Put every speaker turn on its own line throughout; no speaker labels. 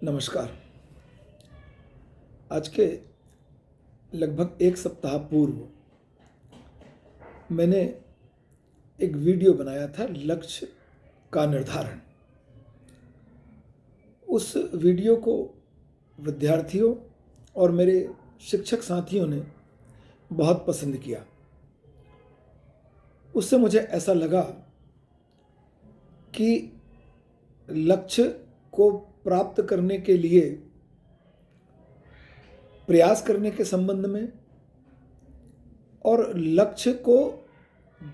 नमस्कार। आज के लगभग एक सप्ताह पूर्व मैंने एक वीडियो बनाया था लक्ष्य का निर्धारण। उस वीडियो को विद्यार्थियों और मेरे शिक्षक साथियों ने बहुत पसंद किया। उससे मुझे ऐसा लगा कि लक्ष्य को प्राप्त करने के लिए प्रयास करने के संबंध में और लक्ष्य को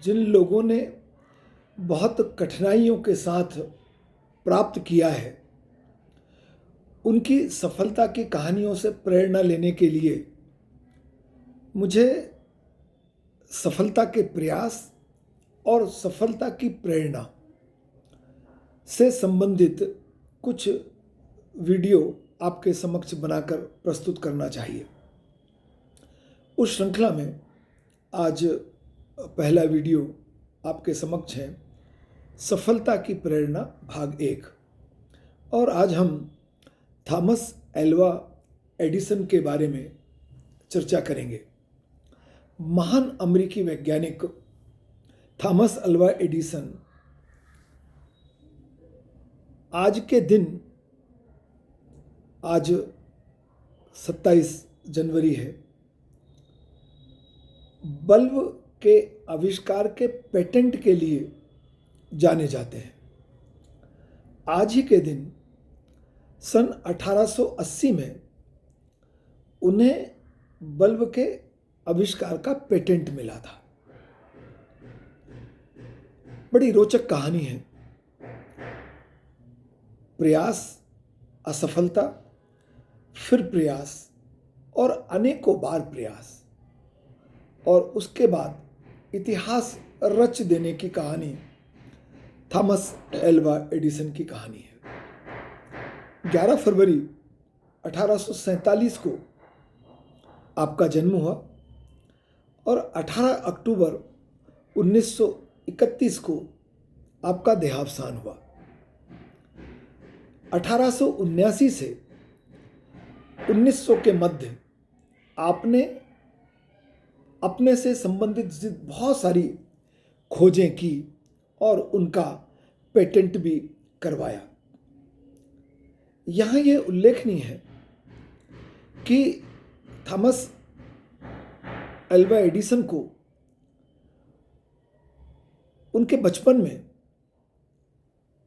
जिन लोगों ने बहुत कठिनाइयों के साथ प्राप्त किया है, उनकी सफलता की कहानियों से प्रेरणा लेने के लिए मुझे सफलता के प्रयास और सफलता की प्रेरणा से संबंधित कुछ वीडियो आपके समक्ष बनाकर प्रस्तुत करना चाहिए। उस श्रृंखला में आज पहला वीडियो आपके समक्ष है, सफलता की प्रेरणा भाग 1। और आज हम थॉमस एल्वा एडिसन के बारे में चर्चा करेंगे। महान अमेरिकी वैज्ञानिक थॉमस एल्वा एडिसन आज के दिन, आज 27 जनवरी है, बल्ब के आविष्कार के पेटेंट के लिए जाने जाते हैं। आज ही के दिन सन 1880 में उन्हें बल्ब के आविष्कार का पेटेंट मिला था। बड़ी रोचक कहानी है। प्रयास, असफलता, फिर प्रयास और अनेकों बार प्रयास, और उसके बाद इतिहास रच देने की कहानी थॉमस एल्वा एडिसन की कहानी है। 11 फरवरी 1847 को आपका जन्म हुआ और 18 अक्टूबर 1931 को आपका देहावसान हुआ। 1879 से 1900 के मध्य आपने अपने से संबंधित बहुत सारी खोजें की और उनका पेटेंट भी करवाया। यहाँ ये उल्लेखनीय है कि थॉमस एल्वा एडिसन को उनके बचपन में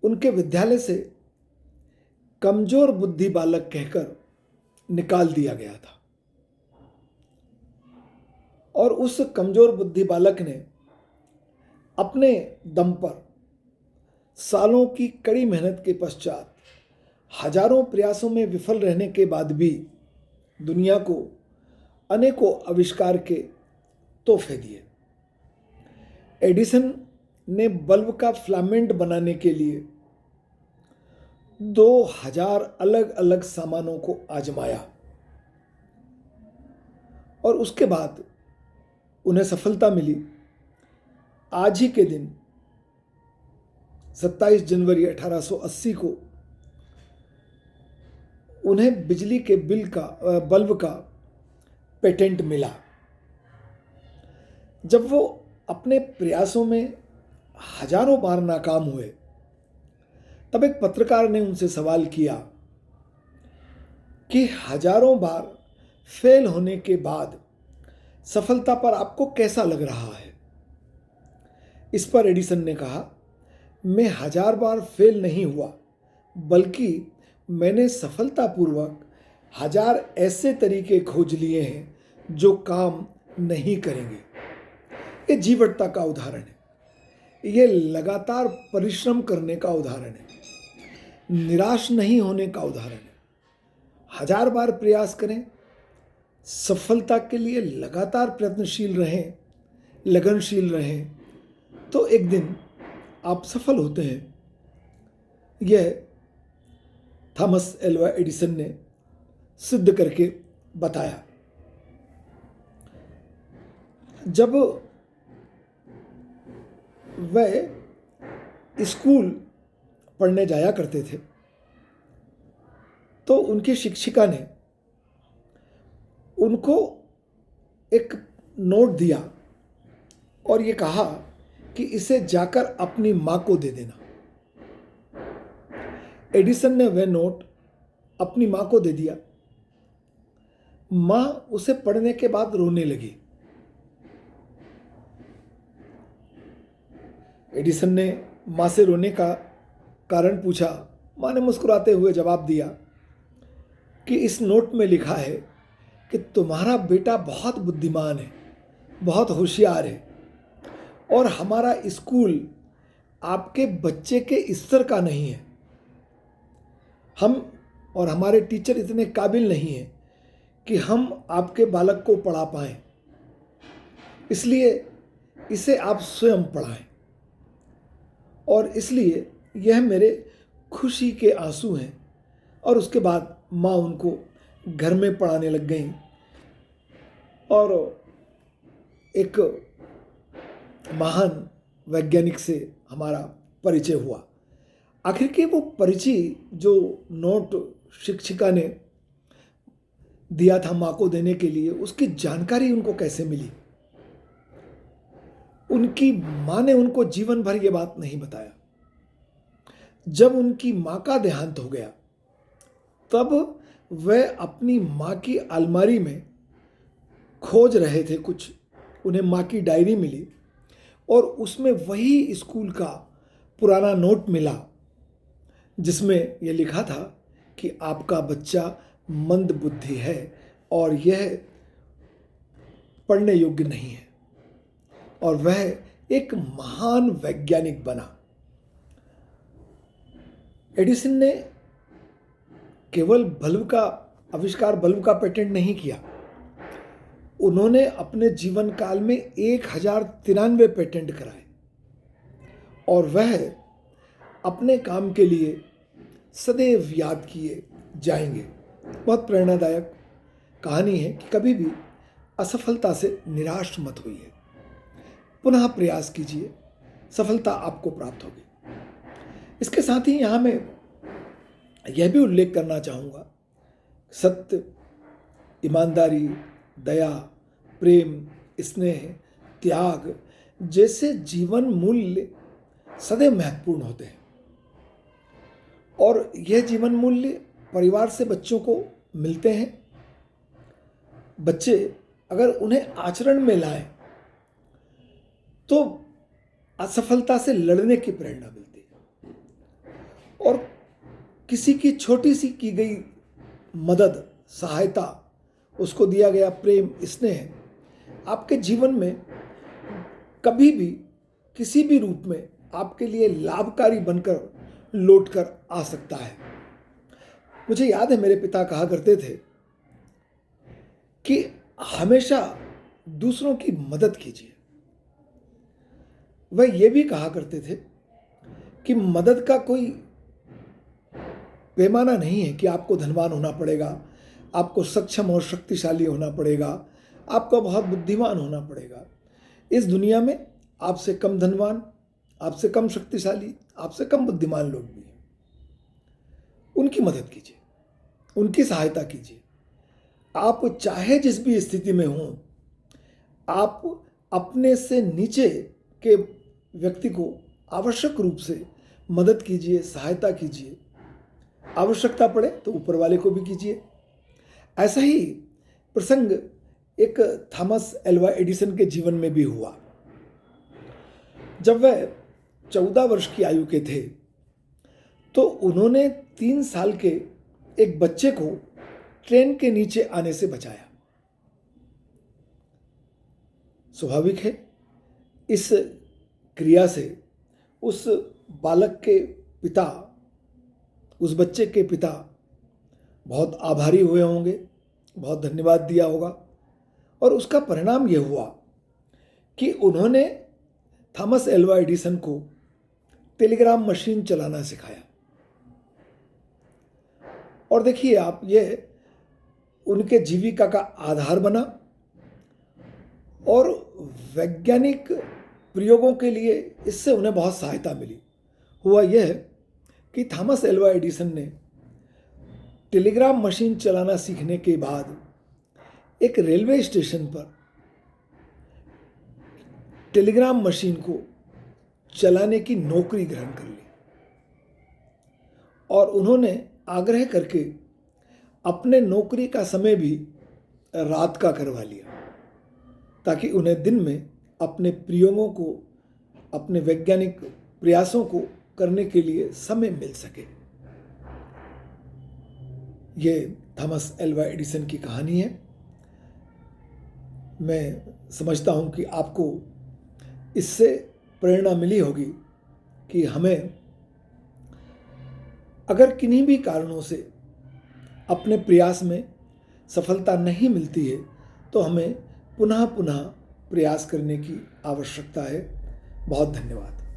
उनके विद्यालय से कमजोर बुद्धि बालक कहकर निकाल दिया गया था, और उस कमजोर बुद्धि बालक ने अपने दम पर सालों की कड़ी मेहनत के पश्चात, हजारों प्रयासों में विफल रहने के बाद भी दुनिया को अनेकों आविष्कार के तोहफे दिए। एडिसन ने बल्ब का फिलामेंट बनाने के लिए 2000 अलग अलग सामानों को आजमाया, और उसके बाद उन्हें सफलता मिली। आज ही के दिन 27 जनवरी 1880 को उन्हें बिजली के बल्ब का पेटेंट मिला। जब वो अपने प्रयासों में हजारों बार नाकाम हुए, तब एक पत्रकार ने उनसे सवाल किया कि हजारों बार फेल होने के बाद सफलता पर आपको कैसा लग रहा है। इस पर एडिसन ने कहा, मैं 1000 बार फेल नहीं हुआ, बल्कि मैंने सफलतापूर्वक 1000 ऐसे तरीके खोज लिए हैं जो काम नहीं करेंगे। ये जीवटता का उदाहरण है। ये लगातार परिश्रम करने का उदाहरण है। निराश नहीं होने का उदाहरण है। 1000 बार प्रयास करें, सफलता के लिए लगातार प्रयत्नशील रहें, लगनशील रहें, तो एक दिन आप सफल होते हैं। यह थॉमस एल्वा एडिसन ने सिद्ध करके बताया। जब वह स्कूल पढ़ने जाया करते थे, तो उनकी शिक्षिका ने उनको एक नोट दिया और ये कहा कि इसे जाकर अपनी माँ को दे देना। एडिसन ने वह नोट अपनी माँ को दे दिया। माँ उसे पढ़ने के बाद रोने लगी। एडिसन ने माँ से रोने का कारण पूछा। माँ ने मुस्कुराते हुए जवाब दिया कि इस नोट में लिखा है कि तुम्हारा बेटा बहुत बुद्धिमान है, बहुत होशियार है, और हमारा स्कूल आपके बच्चे के स्तर का नहीं है। हम और हमारे टीचर इतने काबिल नहीं हैं कि हम आपके बालक को पढ़ा पाएं, इसलिए इसे आप स्वयं पढ़ाएं। और इसलिए यह मेरे खुशी के आंसू हैं। और उसके बाद माँ उनको घर में पढ़ाने लग गई और एक महान वैज्ञानिक से हमारा परिचय हुआ। आखिर के वो परिचय जो नोट शिक्षिका ने दिया था माँ को देने के लिए, उसकी जानकारी उनको कैसे मिली? उनकी माँ ने उनको जीवन भर ये बात नहीं बताया। जब उनकी माँ का देहांत हो गया तब वह अपनी माँ की अलमारी में खोज रहे थे कुछ। उन्हें माँ की डायरी मिली और उसमें वही स्कूल का पुराना नोट मिला जिसमें यह लिखा था कि आपका बच्चा मंद बुद्धि है और यह पढ़ने योग्य नहीं है। और वह एक महान वैज्ञानिक बना। एडिसन ने केवल बल्ब का आविष्कार, बल्ब का पेटेंट नहीं किया। उन्होंने अपने जीवन काल में 1093 पेटेंट कराए और वह अपने काम के लिए सदैव याद किए जाएंगे। बहुत प्रेरणादायक कहानी है कि कभी भी असफलता से निराश मत होइए, पुनः प्रयास कीजिए, सफलता आपको प्राप्त होगी। इसके साथ ही यहाँ मैं यह भी उल्लेख करना चाहूँगा, सत्य, ईमानदारी, दया, प्रेम, स्नेह, त्याग जैसे जीवन मूल्य सदैव महत्वपूर्ण होते हैं। और यह जीवन मूल्य परिवार से बच्चों को मिलते हैं। बच्चे अगर उन्हें आचरण में लाएं तो असफलता से लड़ने की प्रेरणा मिलती है। और किसी की छोटी सी की गई मदद, सहायता, उसको दिया गया प्रेम, स्नेह आपके जीवन में कभी भी किसी भी रूप में आपके लिए लाभकारी बनकर लौट कर आ सकता है। मुझे याद है मेरे पिता कहा करते थे कि हमेशा दूसरों की मदद कीजिए। वह ये भी कहा करते थे कि मदद का कोई पैमाना नहीं है कि आपको धनवान होना पड़ेगा, आपको सक्षम और शक्तिशाली होना पड़ेगा, आपको बहुत बुद्धिमान होना पड़ेगा। इस दुनिया में आपसे कम धनवान, आपसे कम शक्तिशाली, आपसे कम बुद्धिमान लोग भी हैं। उनकी मदद कीजिए, उनकी सहायता कीजिए। आप चाहे जिस भी स्थिति में हों, आप अपने से नीचे के व्यक्ति को आवश्यक रूप से मदद कीजिए, सहायता कीजिए। आवश्यकता पड़े तो ऊपर वाले को भी कीजिए। ऐसा ही प्रसंग एक थॉमस एल्वा एडिसन के जीवन में भी हुआ। जब वह 14 वर्ष की आयु के थे तो उन्होंने 3 साल के एक बच्चे को ट्रेन के नीचे आने से बचाया। स्वाभाविक है, इस क्रिया से उस बालक के पिता, उस बच्चे के पिता बहुत आभारी हुए होंगे, बहुत धन्यवाद दिया होगा। और उसका परिणाम यह हुआ कि उन्होंने थॉमस एल्वा एडिसन को टेलीग्राम मशीन चलाना सिखाया। और देखिए आप, यह उनके जीविका का आधार बना और वैज्ञानिक प्रयोगों के लिए इससे उन्हें बहुत सहायता मिली। हुआ यह कि थॉमस एल्वा एडिसन ने टेलीग्राफ मशीन चलाना सीखने के बाद एक रेलवे स्टेशन पर टेलीग्राम मशीन को चलाने की नौकरी ग्रहण कर ली और उन्होंने आग्रह करके अपने नौकरी का समय भी रात का करवा लिया ताकि उन्हें दिन में अपने प्रयोगों को, अपने वैज्ञानिक प्रयासों को करने के लिए समय मिल सके। ये थॉमस एल्वा एडिसन की कहानी है। मैं समझता हूँ कि आपको इससे प्रेरणा मिली होगी कि हमें अगर किन्हीं भी कारणों से अपने प्रयास में सफलता नहीं मिलती है तो हमें पुनः पुनः प्रयास करने की आवश्यकता है। बहुत धन्यवाद।